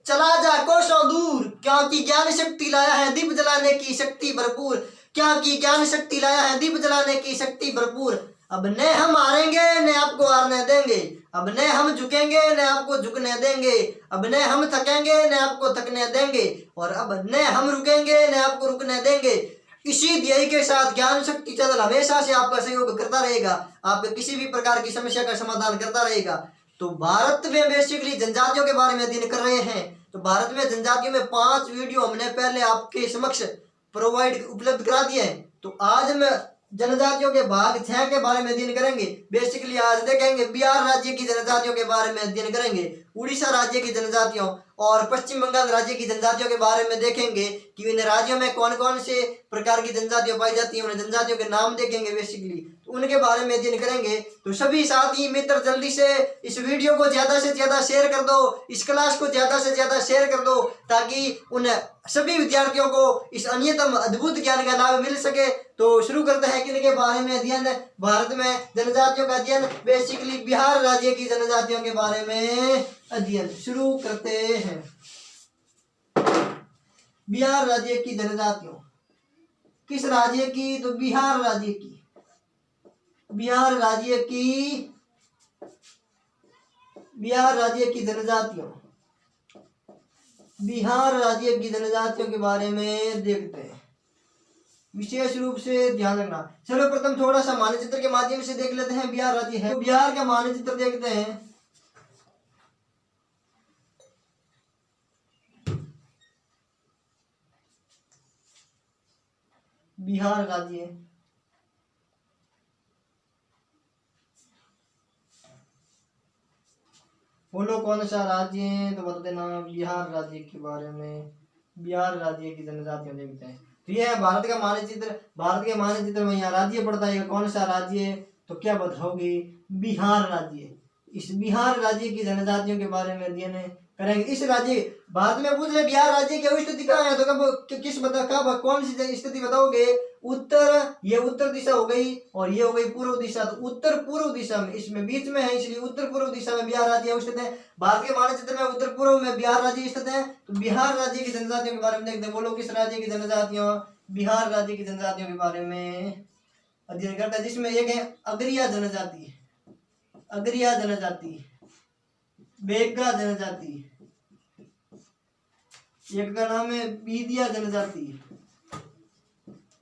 चला जा कोसों दूर, क्योंकि ज्ञान शक्ति लाया है दीप जलाने की शक्ति भरपूर, क्योंकि ज्ञान शक्ति लाया है दीप जलाने की शक्ति भरपूर। अब न हम हारेंगे न आपको हारने देंगे, अब न हम झुकेंगे न आपको झुकने देंगे, अब न हम थकेंगे न आपको थकने देंगे, और अब न हम रुकेंगे न आपको रुकने देंगे। इसी ध्येय के साथ ज्ञान शक्ति चैनल हमेशा से आपका सहयोग करता रहेगा, आपके किसी भी प्रकार की समस्या का समाधान करता रहेगा। तो भारत में बेसिकली जनजातियों के बारे में अध्ययन कर रहे हैं। तो भारत में जनजातियों में 5 वीडियो हमने पहले आपके समक्ष प्रोवाइड उपलब्ध करा दिए हैं। तो आज मैं जनजातियों के भाग 6 के बारे में अध्ययन करेंगे। बेसिकली आज देखेंगे बिहार राज्य की जनजातियों के बारे में अध्ययन करेंगे, उड़ीसा राज्य की जनजातियों और पश्चिम बंगाल राज्य की जनजातियों के बारे में देखेंगे कि इन राज्यों में कौन कौन से प्रकार की जनजातियां पाई जाती हैं, उन जनजातियों के नाम देखेंगे बेसिकली, तो उनके बारे में अध्ययन करेंगे। तो सभी साथी मित्र जल्दी से इस वीडियो को ज्यादा से ज्यादा शेयर कर दो, इस क्लास को ज्यादा से ज्यादा शेयर कर दो, ताकि उन सभी विद्यार्थियों को इस अन्यतम अद्भुत ज्ञान का लाभ मिल सके। तो शुरू करते हैं किनके बारे में अध्ययन, भारत में जनजातियों का अध्ययन, बेसिकली बिहार राज्य की जनजातियों के बारे में अध्ययन शुरू करते हैं। बिहार राज्य की जनजातियों, किस राज्य की? तो बिहार राज्य की, बिहार राज्य की, बिहार राज्य की जनजातियों, बिहार राज्य की जनजातियों के बारे में देखते हैं, विशेष रूप से ध्यान रखना। चलो प्रथम थोड़ा सा मानचित्र के माध्यम से देख लेते हैं बिहार राज्य है। तो बिहार का मानचित्र देखते हैं। बिहार राज्य बोलो कौन सा राज्य है? तो बता देना बिहार राज्य के बारे में। बिहार राज्य की जनजातियां देखते हैं। तो यह है भारत का मानचित्र। भारत के मानचित्र में यहाँ राज्य पड़ता है, कौन सा राज्य है? तो क्या बताओगे? बिहार राज्य। इस बिहार राज्य की जनजातियों के बारे में अध्ययन करेंगे। इस राज्य भारत में पूछ रहे बिहार राज्य की स्थिति कहाँ है, तो कब किस बता कब कौन सी स्थिति बताओगे? उत्तर, ये उत्तर दिशा हो गई और ये हो गई पूर्व दिशा। तो उत्तर पूर्व दिशा में, इसमें बीच में है, इसलिए उत्तर पूर्व दिशा में बिहार राज्य स्थित है। भारत के मानचित्र में उत्तर पूर्व में बिहार राज्य स्थित है। तो बिहार राज्य की जनजातियों के बारे में देखते हैं। बोलो किस राज्य की जनजातियों? बिहार राज्य की जनजातियों के बारे में अध्ययन करता है, जिसमें एक है अगरिया जनजाति, अगरिया जनजाति, बेगा जनजाति, एक का नाम है बीदिया जनजाति,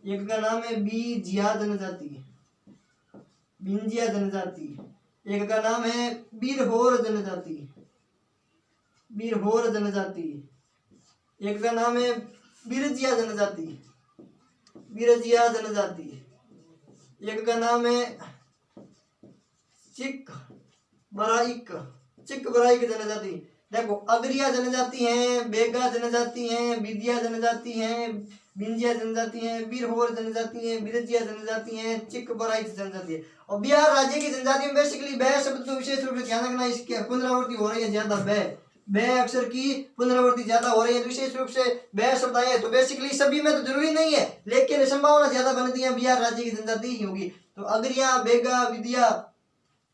एक का नाम है बीजिया जनजाति, बिंजिया जनजाति, एक का नाम है बिरहोर जनजाति, बिरहोर जनजाति, एक का नाम है बिरजिया जनजाति, बिरजिया जनजाति, एक का नाम है चिक बराइक, चिक बराइक जनजाति। देखो अगरिया जनजाति है, बेगा जनजाति है, विद्या जनजाति है, बिंजिया जनजाति है, बिरहोर जनजाति है, बिरजिया जनजाति है, चिक बराइक जनजाति है। और बिहार राज्य की जनजाति में बेसिकली बै शब्द को विशेष रूप से ध्यान रखना, इसकी पुनरावृत्ति हो रही है ज्यादा, बै अक्षर की पुनरावृत्ति ज्यादा हो रही है, विशेष रूप से बै शब्द आए। तो बेसिकली सभी में तो जरूरी नहीं है, लेकिन संभावना ज्यादा बनती है बिहार राज्य की जनजाति ही होगी। तो अगरिया, बेगा, विद्या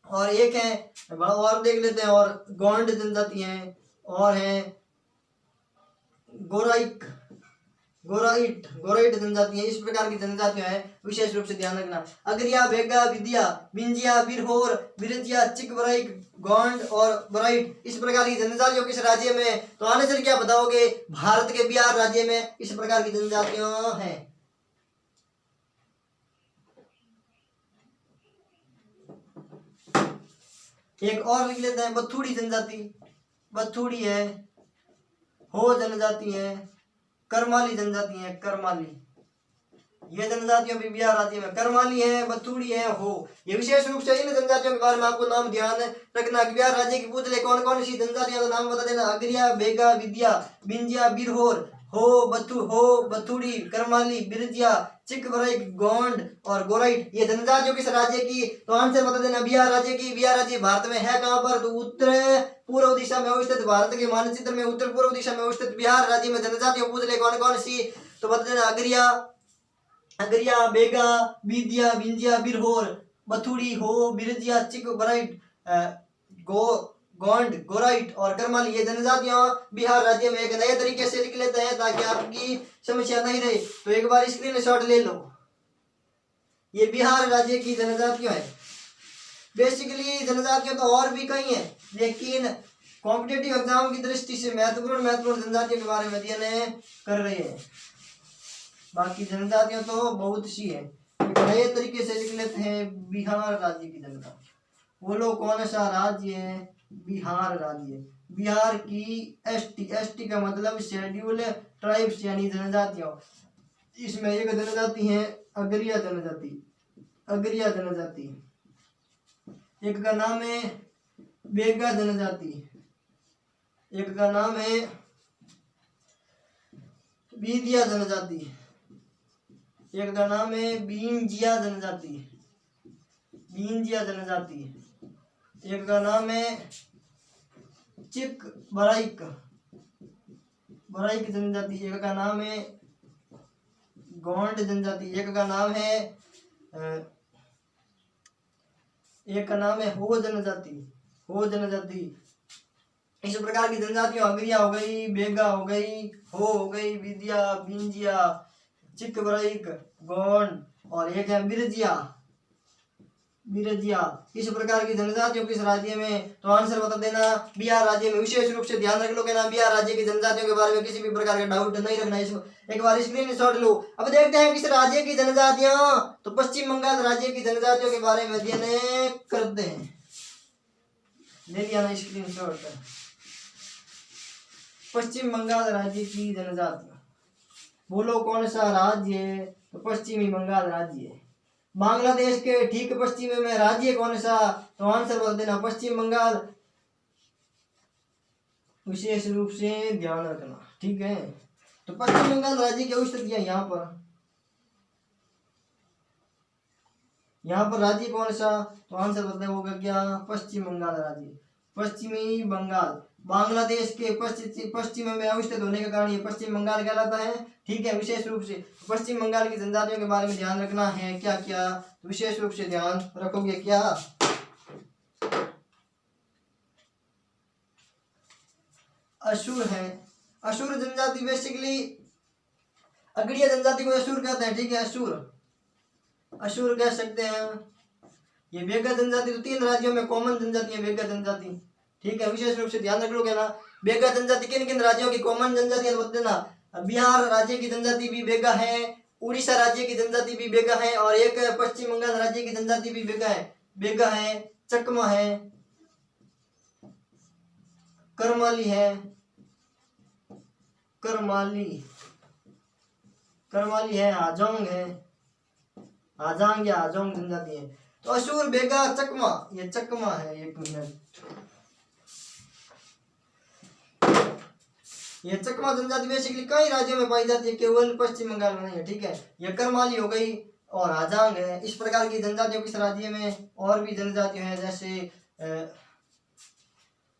और एक है और देख लेते हैं, और गोंड जनजाति है, और है गोराइक, गोराइट, गोराइट जनजाति है। इस प्रकार की जनजातियां हैं, विशेष रूप से ध्यान रखना। अगरिया, बेगा, विद्या, बिंजिया, बिरहोर, बिरजिया, चिक बराइक, गोंड और बराइट, इस प्रकार की जनजातियों किस राज्य में? तो आने चल क्या बताओगे? भारत के बिहार राज्य में इस प्रकार की जनजातियां हैं। एक और लिख लेते हैं, बथुड़ी जनजाति, बथुड़ी है, हो जनजाति है, करमाली जनजाति है, करमाली, ये जनजातियों भी बिहार राज्य में करमाली है, बथुड़ी है, हो। ये विशेष रूप से इन जनजातियों के बारे में आपको नाम ध्यान रखना। बिहार राज्य की पूछ ले कौन कौन सी जनजातियां, तो नाम बता देना। अगरिया, बेगा, विद्या, बिंजिया, बिरहोर, हो, बथुड़ी, करमाली, बिरजिया, चिक बराइक, गोंड और गोराइट, ये जनजातियों किस राज्य की? तो आंसर बता देना बिहार राज्य की। बिहार राज्य भारत में है कहां पर? तो उत्तर पूर्व दिशा में अवस्थित। भारत के मानचित्र में उत्तर पूर्व दिशा में अवस्थित बिहार राज्य में जनजातियों पूछ ले कौन कौन सी, तो बता देना अगरिया, अगरिया, बेगा, विद्या, बिंजिया, बिरहोर, बथुड़ी, हो, बिरजिया, चिक बराइट, गोंड, गोराइट और करमाली ये जनजातियां बिहार राज्य में एक नए तरीके से लिख लेते हैं ताकि आपकी समस्या नहीं रहे। तो एक बार स्क्रीनशॉट ले लो। ये बिहार राज्य की जनजातियां हैं। बेसिकली जनजातियां तो और भी कई हैं, लेकिन कॉम्पिटेटिव एग्जाम की दृष्टि से महत्वपूर्ण जनजातियों के बारे में अध्ययन कर रहे हैं। बाकी जनजातियां तो बहुत सी हैं। एक नए तरीके से लिख लेते हैं बिहार राज्य की जनजाति। बोलो कौन सा राज्य है? बिहार राज्य। बिहार की एसटी, एसटी का मतलब शेड्यूल ट्राइब्स यानी जनजातियां। इसमें एक जनजाति है अगरिया जनजाति, अगरिया जनजाति। एक का नाम है बेगा जनजाति, एक का नाम है बीदिया जनजाति, एक का नाम है बींजिया जनजाति, बींजिया जनजाति। एक का नाम है चिक बराइक, बराइक जनजाति। एक का नाम है गोंड जनजाति। एक का नाम है हो जनजाति, हो जनजाति। इस प्रकार की जनजातियां अगरिया हो गई, बेगा हो गई, हो गई, विद्या, बिंजिया, चिक बराइक, गोंड और एक है बिरजिया, बिरजिया। इस प्रकार की जनजातियों किस राज्य में? तो आंसर बता देना बिहार राज्य में। विशेष रूप से ध्यान रख लो कि ना बिहार राज्य की जनजातियों के बारे में किसी भी प्रकार का डाउट नहीं रखना। इसमें एक बार स्क्रीनशॉट लो। अब देखते हैं किस राज्य की जनजातियां। तो पश्चिम बंगाल राज्य की जनजातियों के बारे में अध्ययन करते हैं। ले लिया ना स्क्रीनशॉट। पश्चिम बंगाल राज्य की जनजातियां, बोलो कौन सा राज्य है? तो पश्चिमी बंगाल राज्य है। बांग्लादेश के ठीक पश्चिम में राज्य कौन सा? तो आंसर बता देना पश्चिम बंगाल। विशेष रूप से ध्यान रखना, ठीक है। तो पश्चिम बंगाल राज्य की स्थितियां यहाँ पर, यहाँ पर राज्य कौन सा? तो आंसर बता होगा क्या? पश्चिम बंगाल राज्य। पश्चिमी बंगाल बांग्लादेश के पश्चिम में अवस्थित होने के कारण ये पश्चिम बंगाल कहलाता है, ठीक है। विशेष रूप से पश्चिम बंगाल की जनजातियों के बारे में ध्यान रखना है। क्या क्या? तो विशेष रूप से ध्यान रखोगे क्या? असुर है। असुर जनजाति बेसिकली अगड़िया जनजाति को असुर कहते हैं, ठीक है। असुर, असुर कह सकते हैं। ये बेगा जनजाति तो 3 राज्यों में कॉमन जनजाति है, बेगा जनजाति, ठीक है। विशेष रूप से ध्यान रख लोगे ना। बेगा जनजाति किन किन राज्यों की कॉमन जनजाति है बता देना। बिहार राज्य की जनजाति भी बेगा है, उड़ीसा राज्य की जनजाति भी बेगा है और एक पश्चिम बंगाल राज्य की जनजाति भी बेगा है। बेगा है, चकमा है, करमाली है, करमाली, करमाली है, आजोंग है, आजांग या आजोंग जनजाति है। तो असुर, बेगा, चकमा, ये चकमा है। एक मिनट, ये चकमा जनजाति बेसिकली कई राज्यों में पाई जाती है, केवल पश्चिम बंगाल में नहीं है, ठीक है। ये करमाली हो गई और आजांग है। इस प्रकार की जनजातियों किस राज्य में? और भी जनजातियां हैं, जैसे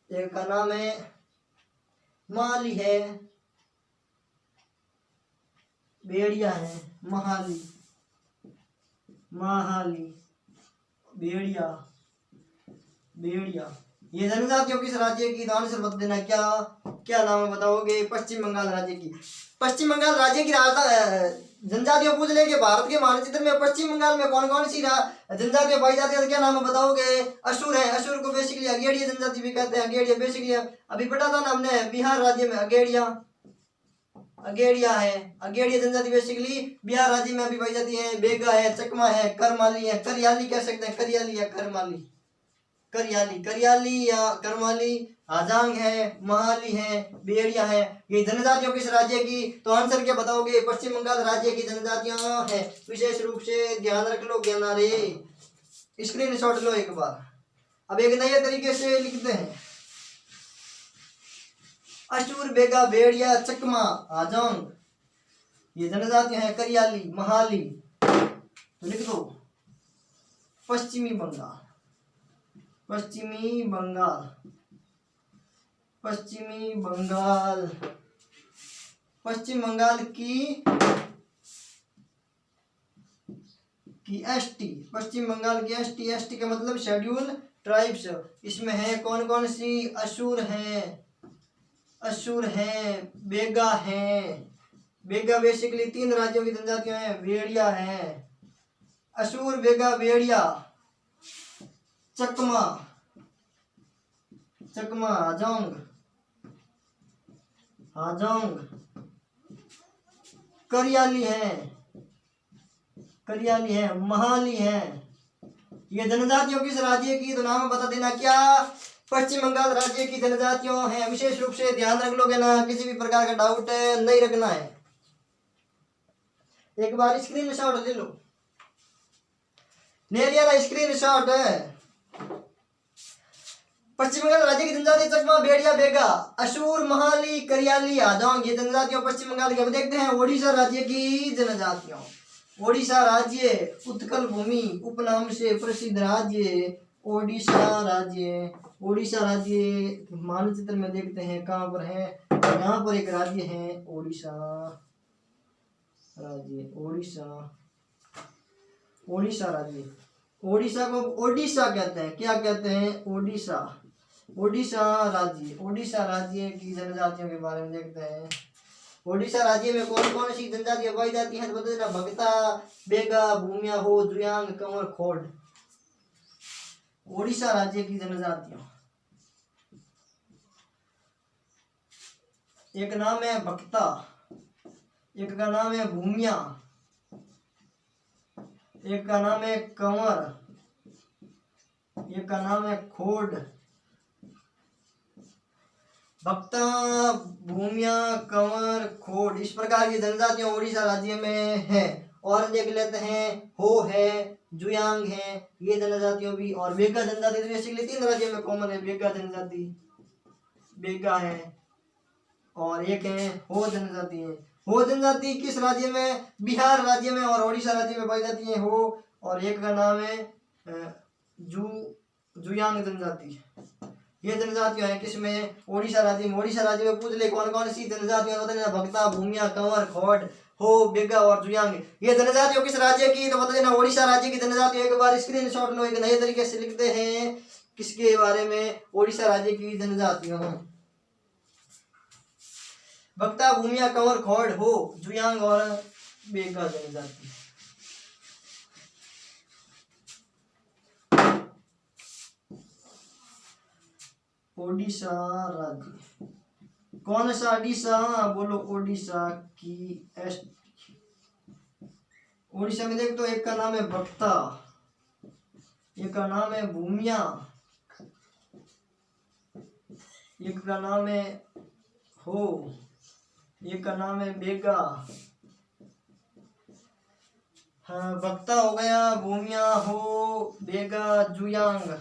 एक का नाम है माली है, बेड़िया है, महाली, महाली, बेड़िया, बेड़िया। ये जनजातियों किस राज्य की? आंसर बता देना। क्या क्या नाम बताओगे? पश्चिम बंगाल राज्य की। पश्चिम बंगाल राज्य की जनजातियों पूछ लेंगे भारत के मानचित्र में पश्चिम बंगाल में कौन कौन सी जनजातियां पाई जाती है, तो क्या नाम बताओगे? असुर है। असुर को बेसिकली अगेड़िया जनजाति भी कहते हैं। अगेड़िया बेसिकली अभी पढ़ा था ना हमने, बिहार राज्य में अगेड़िया, अगेड़िया है। अगेड़िया जनजाति बेसिकली बिहार राज्य में अभी पाई जाती है। बेगा है, चकमा है, करमाली है, करियाली कह सकते हैं, करियाली या करमाली, करियाली, करियाली या करमाली, आजांग है, महाली है, बेड़िया है। ये जनजातियों किस राज्य की? तो आंसर क्या बताओगे? पश्चिम बंगाल राज्य की जनजातियां हैं। विशेष रूप से ध्यान रख लो ज्ञानारे। स्क्रीनशॉट लो एक बार। अब एक नए तरीके से लिखते हैं। असुर, बेगा, बेड़िया, चकमा, आजांग ये जनजातियां हैं। करियाली, महाली, तो लिख दो पश्चिमी बंगाल, पश्चिमी बंगाल, पश्चिमी बंगाल। पश्चिम बंगाल की एसटी, पश्चिम बंगाल की एसटी, एसटी का मतलब शेड्यूल ट्राइब्स। इसमें है कौन कौन सी? असुर हैं, बेगा हैं। बेगा बेसिकली 3 राज्यों की जनजातियां हैं। वेड़िया है, असुर, बेगा, वेड़िया। चकमा, हाजोंग, करियाली है, महाली है। ये जनजातियों किस राज्य की? तो नाम बता देना क्या? पश्चिम बंगाल राज्य की जनजातियों हैं। विशेष रूप से ध्यान रख लोगे ना, किसी भी प्रकार का डाउट नहीं रखना है। एक बार स्क्रीनशॉट ले लो। ले लिया ना स्क्रीनशॉट? पश्चिम बंगाल राज्य की जनजाति चकमा, बेड़िया, बेगा, असुर, महाली, करियाली, हाजोंग, ये जनजातियों पश्चिम बंगाल की। अब देखते हैं ओडिशा राज्य की जनजातियों। ओडिशा राज्य उत्कल भूमि उपनाम से प्रसिद्ध राज्य ओडिशा राज्य मानचित्र में देखते हैं कहाँ पर है। यहाँ पर एक राज्य है ओडिशा राज्य। ओडिशा राज्य, ओडिशा को ओडिशा कहते हैं। क्या कहते हैं? ओडिशा राज्य की जनजातियों के बारे में देखते हैं। ओडिशा राज्य में कौन कौन सी जनजातियां पाई जाती हैं? तो बता देना। भगता, बेगा, भूमिया, हो, जुयांग, कंवर, खोड़। ओडिशा राज्य की जनजातियां, एक नाम है भक्ता, एक का नाम है भूमिया, एक का नाम है कंवर, एक का नाम है खोड़। भक्ता, भूमिया, कंवर, खोड़, इस प्रकार की जनजातियां ओडिशा राज्य में है। और देख लेते हैं, हो है, जुयांग है, ये जनजातियों भी। और बेगा जनजाति तो बेसिकली 3 राज्यों में कॉमन है। बेगा जनजाति, बेगा है, और एक है हो जनजाति है। हो जनजाति किस राज्य में? बिहार राज्य में और ओडिशा राज्य में पाई जाती है हो। और एक का नाम है जुयांग जनजाति। ये जनजातियां हैं किसमें? ओडिशा राज्य में। ओडिशा राज्य में पूछ ले कौन कौन सी जनजातियां होती हैं? भक्ता, भूमिया, कंवर, खोड़, हो, बेगा और जुयांग। ये जनजातियों किस राज्य की? तो बता देना ओडिशा राज्य की जनजातियों। एक बार स्क्रीनशॉट लो, एक नए तरीके से लिखते हैं किसके बारे में? ओडिशा राज्य की जनजातियों। भक्ता, भूमिया, कंवर, खोड़, हो, जुयांग और बेगा जनजाति। ओडिशा राज्य, कौन सा ओडिशा? बोलो ओडिशा की एस। ओडिशा में देख तो एक का नाम है भक्ता, एक का नाम है भूमिया, एक का नाम है हो, एक का नाम है बेगा। हाँ, भक्ता हो गया, भूमिया, हो, बेगा, जुयांग।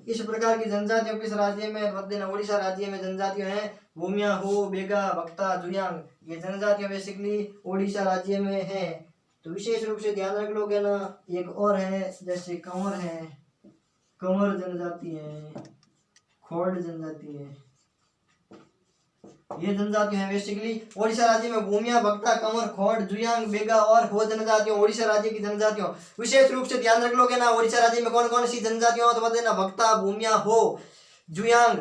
इस प्रकार की जनजातियों किस राज्य में? ओडिशा राज्य में जनजातियां हैं। भूमिया, हो, बेगा, भक्ता, जुयांग, ये जनजातियां बेसिकली ओडिशा राज्य में है। तो विशेष रूप से ध्यान रख लोगे ना। एक और है जैसे कंवर है, कंवर जनजाति है, खोड़ जनजाति है। ये जनजाति है बेसिकली ओडिशा राज्य में। भूमिया, भक्ता, कंवर, खोड़, जुयांग, बेगा और हो जनजातियों ओडिशा राज्य की जनजातियों। विशेष रूप से ध्यान रख लोगे ना। ओडिशा राज्य में कौन कौन सी जनजातियां? तो बता देना। भक्ता, भूमिया, हो, जुयांग,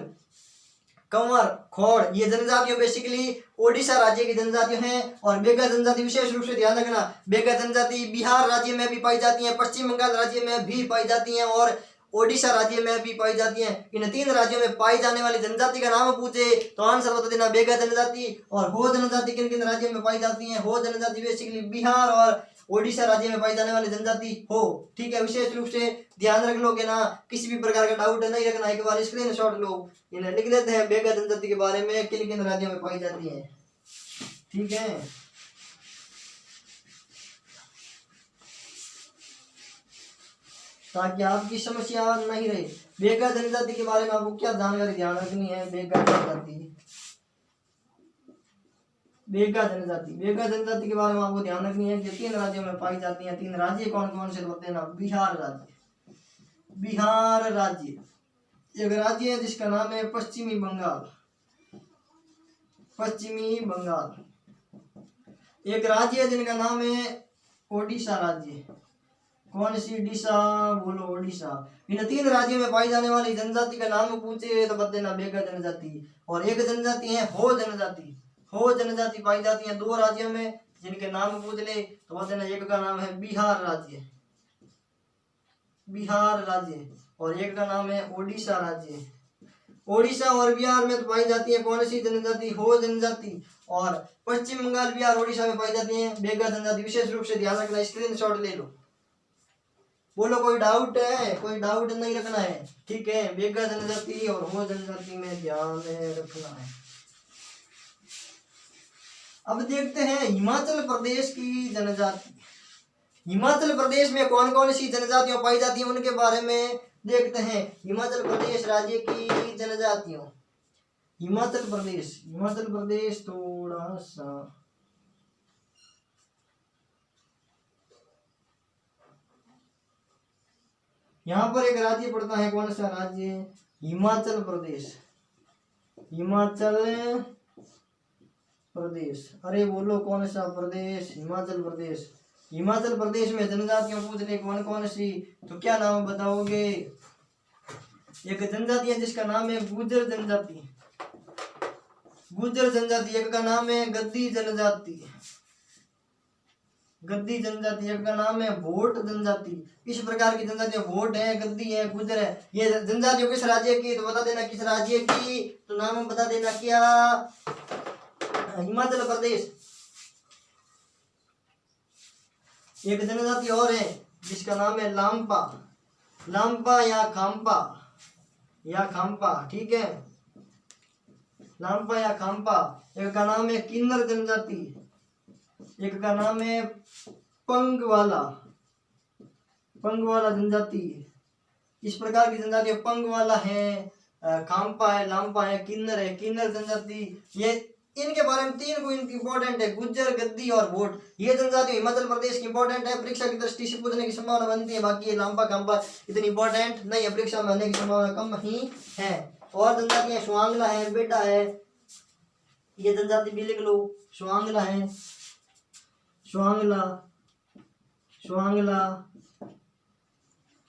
कंवर, खोड़, ये जनजातियों बेसिकली ओडिशा राज्य की जनजातियां हैं। और बेगा जनजाति विशेष रूप से ध्यान रखना। बेगा जनजाति बिहार राज्य में भी पाई जाती है, पश्चिम बंगाल राज्य में भी पाई जाती है और ओडिशा राज्य में भी पाई जाती हैं। इन 3 राज्यों में पाई जाने वाली जनजाति का नाम पूछे तो आंसर बता देना। बेगा जनजाति और हो जनजाति किन किन राज्यों में पाई जाती हैं? हो जनजाति बेसिकली बिहार और ओडिशा राज्य में पाई जाने वाली जनजाति हो। ठीक है, विशेष रूप से ध्यान रख लोगे ना, किसी भी प्रकार का डाउट नहीं रखना। एक बार स्क्रीनशॉट लो, इन्हें लिख लेते हैं बेगा जनजाति के बारे में किन किन राज्यों में पाई जाती है। ठीक है, ताकि आपकी समस्या नहीं रहे। बेगा जनजाति के बारे में आपको क्या जानकारी ध्यान रखनी है? बेगा जनजाति के बारे में आपको ध्यान रखनी है कि 3 राज्यों में पाई जाती है। 3 राज्य कौन कौन से बताते हैं ना? बिहार राज्य, एक राज्य है जिसका नाम है पश्चिमी बंगाल। एक राज्य है जिनका नाम है ओडिशा राज्य। कौन सी डिशा? बोलो ओडिशा। इन 3 राज्यों में पाई जाने वाली जनजाति का नाम पूछे तो बता देना बेगा जनजाति। और एक जनजाति है हो जनजाति। हो जनजाति पाई जाती है 2 राज्यों में, जिनके नाम पूछ ले तो बता देना। एक का नाम है बिहार राज्य, बिहार राज्य, और एक का नाम है ओडिशा राज्य। ओडिशा और बिहार में तो पाई जाती है कौन सी जनजाति? हो जनजाति। और पश्चिम बंगाल, बिहार, ओडिशा में पाई जाती है बेगा जनजाति। विशेष रूप से ध्यान रखना, स्क्रीनशॉट ले लो। बोलो कोई डाउट है? कोई डाउट नहीं रखना है, ठीक है। बेगा जनजाति और हो जनजाति में ध्यान रखना है। अब देखते हैं हिमाचल प्रदेश की जनजाति। हिमाचल प्रदेश में कौन कौन सी जनजातियां पाई जाती हैं उनके बारे में देखते हैं। हिमाचल प्रदेश राज्य की जनजातियों। हिमाचल प्रदेश, हिमाचल प्रदेश थोड़ा सा यहाँ पर एक राज्य पड़ता है, कौन सा राज्य? हिमाचल प्रदेश, हिमाचल प्रदेश। अरे बोलो कौन सा प्रदेश? हिमाचल प्रदेश। हिमाचल प्रदेश में जनजातियां पूछ ले कौन कौन सी, तो क्या नाम बताओगे? एक जनजाति है जिसका नाम है गुर्जर जनजाति, गुर्जर जनजाति। एक का नाम है गद्दी जनजाति, गद्दी जनजाति। एक का नाम है भोट जनजाति। इस प्रकार की जनजातियां भोट है, गद्दी है, गुर्जर है। ये जनजातियों किस राज्य की, तो बता देना किस राज्य की, तो नाम बता देना क्या? हिमाचल प्रदेश। एक जनजाति और है जिसका नाम है लांपा, लांपा या खाम्पा, या खाम्पा, ठीक है, लांपा या खाम्पा। एक का नाम है किन्नर जनजाति, एक का नाम है पंगवाला, पंगवाला जनजाति। इस प्रकार की जनजाति पंगवाला है, खाम्पा है, लांपा है, किन्नर है, किन्नर जनजाति। ये इनके बारे में 3 को इंपॉर्टेंट है, गुज्जर, गद्दी और भोट। ये जनजाति हिमाचल प्रदेश की इंपॉर्टेंट है, परीक्षा की दृष्टि से पूछने की संभावना बनती है। बाकी ये लांपा खाम्पा इतनी इंपॉर्टेंट नहीं है, परीक्षा में आने की संभावना कम ही है। और जनजातियां स्वांगला है, बेटा है, ये जनजाति भी लिख लो, स्वांगला है, स्वांगला, स्वांगला,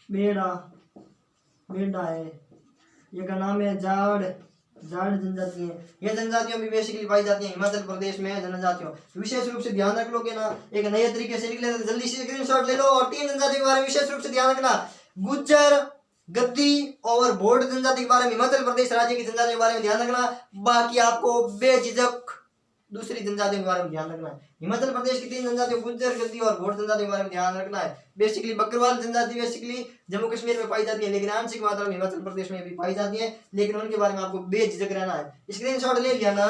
बेड़ा, बेड़ा है। ये का नाम है जाड़, जाड़ जनजाति है। ये जनजातियों भी बेसिकली पाई जाती है हिमाचल प्रदेश में जनजातियों। विशेष रूप से ध्यान रख लोगे ना, एक नए तरीके से लिख लेते, जल्दी से स्क्रीनशॉट ले लो। और 3 जनजातियों के बारे में विशेष रूप से ध्यान रखना, गुज्जर, गद्दी और भोट जनजाति के बारे में, हिमाचल प्रदेश राज्य की जनजाति के बारे में ध्यान रखना। बाकी आपको बेझिझक दूसरी जनजातियों के बारे में ध्यान रखना है। हिमाचल प्रदेश की 3 जनजातियों गुज्जर, गद्दी और भोट जनजाति के बारे में ध्यान रखना है। बेसिकली बकरवाल जनजाति बेसिकली जम्मू कश्मीर में पाई जाती है, लेकिन आंशिक मात्रा में हिमाचल प्रदेश में भी पाई जाती है, लेकिन उनके बारे में आपको बेझिझक रहना है। स्क्रीनशॉट ले लिया ना।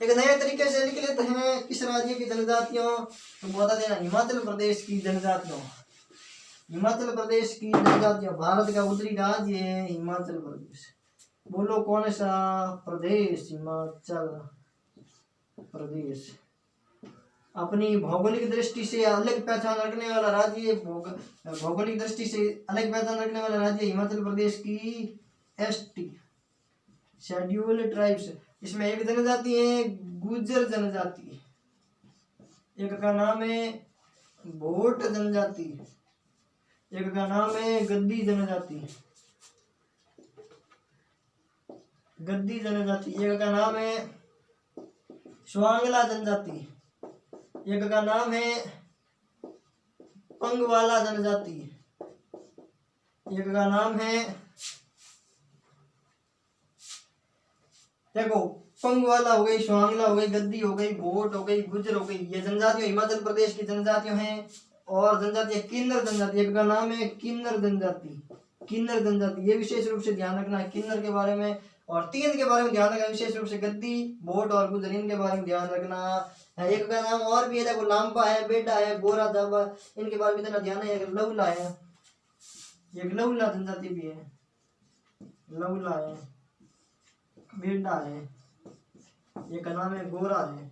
एक नए तरीके से लिख लेते हैं किस राज्य की जनजातियों, तो बता देना हिमाचल प्रदेश की जनजातियों। हिमाचल प्रदेश की जनजातियां, भारत का उत्तरी राज्य है हिमाचल प्रदेश। बोलो कौन सा प्रदेश? हिमाचल प्रदेश। अपनी भौगोलिक दृष्टि से अलग पहचान रखने वाला राज्य, भौगोलिक दृष्टि से अलग पहचान रखने वाला राज्य हिमाचल प्रदेश की एसटी, शेड्यूल्ड ट्राइब्स। इसमें एक जनजाति है गुर्जर जनजाति, एक का नाम है भोट जनजाति, एक का नाम है गद्दी जनजाति, गद्दी जनजाति। एक का नाम है स्वांगला जनजाति, एक का नाम है पंगवाला जनजाति, एक का नाम है, देखो पंगवाला हो गई, स्वांगला हो गई, गद्दी हो गई, भोट हो गई, गुज्जर हो गई। ये जनजातियां हिमाचल प्रदेश की जनजातियां हैं। और जनजाति किन्नर जनजाति, एक का नाम है किन्नर जनजाति, किन्नर जनजाति। ये विशेष रूप से ध्यान रखना है किन्नर के बारे में। और 3 के बारे में ध्यान रखना, विशेष रूप से गद्दी, भोट और गुज्जर, इनके बारे में ध्यान रखना। एक का नाम और भी है, देखो लांपा है, बेटा है, गोरा जावा, इनके बारे में इतना ध्यान है। लवला है, एक लवला जनजाति भी है, लवला है, बेटा है, एक का नाम है गोरा है।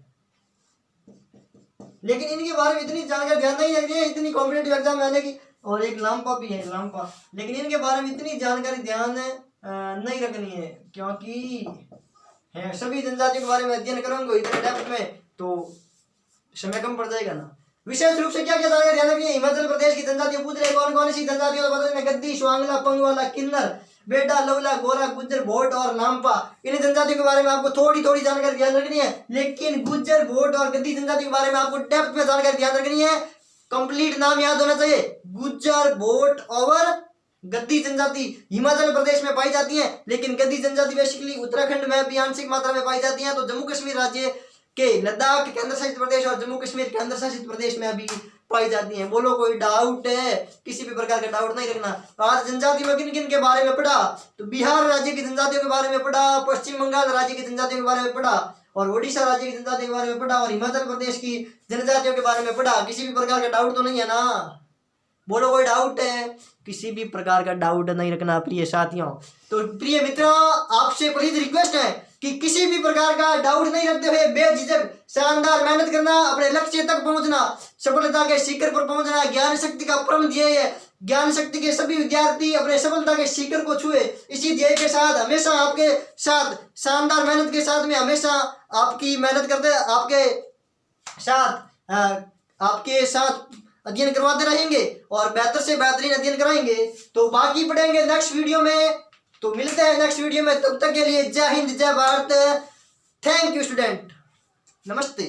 लेकिन इनके बारे में इतनी जानकारी ध्यान नहीं रखनी है, इतनी कॉम्पिटिटिव एग्जाम में आने की। और एक लांपा भी है, लांपा, लेकिन इनके बारे में इतनी जानकारी ध्यान नहीं रखनी है, क्योंकि है सभी जनजातियों के बारे में अध्ययन करूंगा इतने डेप्थ में तो समय कम पड़ जाएगा ना। विशेष रूप से क्या क्या जानकारी ध्यान रखिए। हिमाचल प्रदेश की जनजातियां पूछ रहे कौन कौन सी जनजातियों का गद्दी, स्वांगला, पंगवाला, किन्नर, बेटा, लवला, गोरा, गुज्जर, भोट और नामपा। इन जनजातियों के बारे में आपको थोड़ी थोड़ी जानकारी ध्यान रखनी है, लेकिन गुज्जर, भोट और गद्दी जनजातियों के बारे में आपको डेप्थ में जानकारी ध्यान रखनी है। कंप्लीट नाम याद होना चाहिए। गुज्जर, भोट और गद्दी जनजाति हिमाचल प्रदेश में पाई जाती है, लेकिन गद्दी जनजाति बेसिकली उत्तराखंड में भी आंशिक मात्रा में पाई जाती है। तो जम्मू कश्मीर राज्य के लद्दाख केंद्र शासित प्रदेश और जम्मू कश्मीर केंद्र शासित प्रदेश में अभी पाई जाती हैं। बोलो कोई डाउट है? किसी भी प्रकार का डाउट नहीं रखना। आज जनजाति में किन किन के बारे में पढ़ा? तो बिहार राज्य की जनजातियों के बारे में पढ़ा, पश्चिम बंगाल राज्य की जनजातियों के बारे में पढ़ा और ओडिशा राज्य की जनजातियों के बारे में पढ़ा और हिमाचल प्रदेश की जनजातियों के बारे में पढ़ा। किसी भी प्रकार का डाउट तो नहीं है ना? बोलो कोई डाउट है? किसी भी प्रकार का डाउट नहीं रखना प्रिय साथियों। तो प्रिय मित्रों, आपसे प्लीज रिक्वेस्ट है कि किसी भी प्रकार का डाउट नहीं रखते हुए बेझिझक शानदार मेहनत करना, अपने लक्ष्य तक पहुंचना, सफलता के शिखर पर पहुंचना। ज्ञान शक्ति का परम ध्येय है। ज्ञान शक्ति के सभी विद्यार्थी अपने सफलता के शिखर को छुए, इसी ध्येय के साथ हमेशा आपके साथ शानदार मेहनत के साथ में हमेशा आपकी मेहनत करते, आपके साथ अध्ययन करवाते रहेंगे और बेहतर से बेहतरीन अध्ययन कराएंगे। तो बाकी पढ़ेंगे नेक्स्ट वीडियो में। तो मिलते हैं नेक्स्ट वीडियो में, तब तक के लिए जय हिंद, जय भारत। थैंक यू स्टूडेंट, नमस्ते।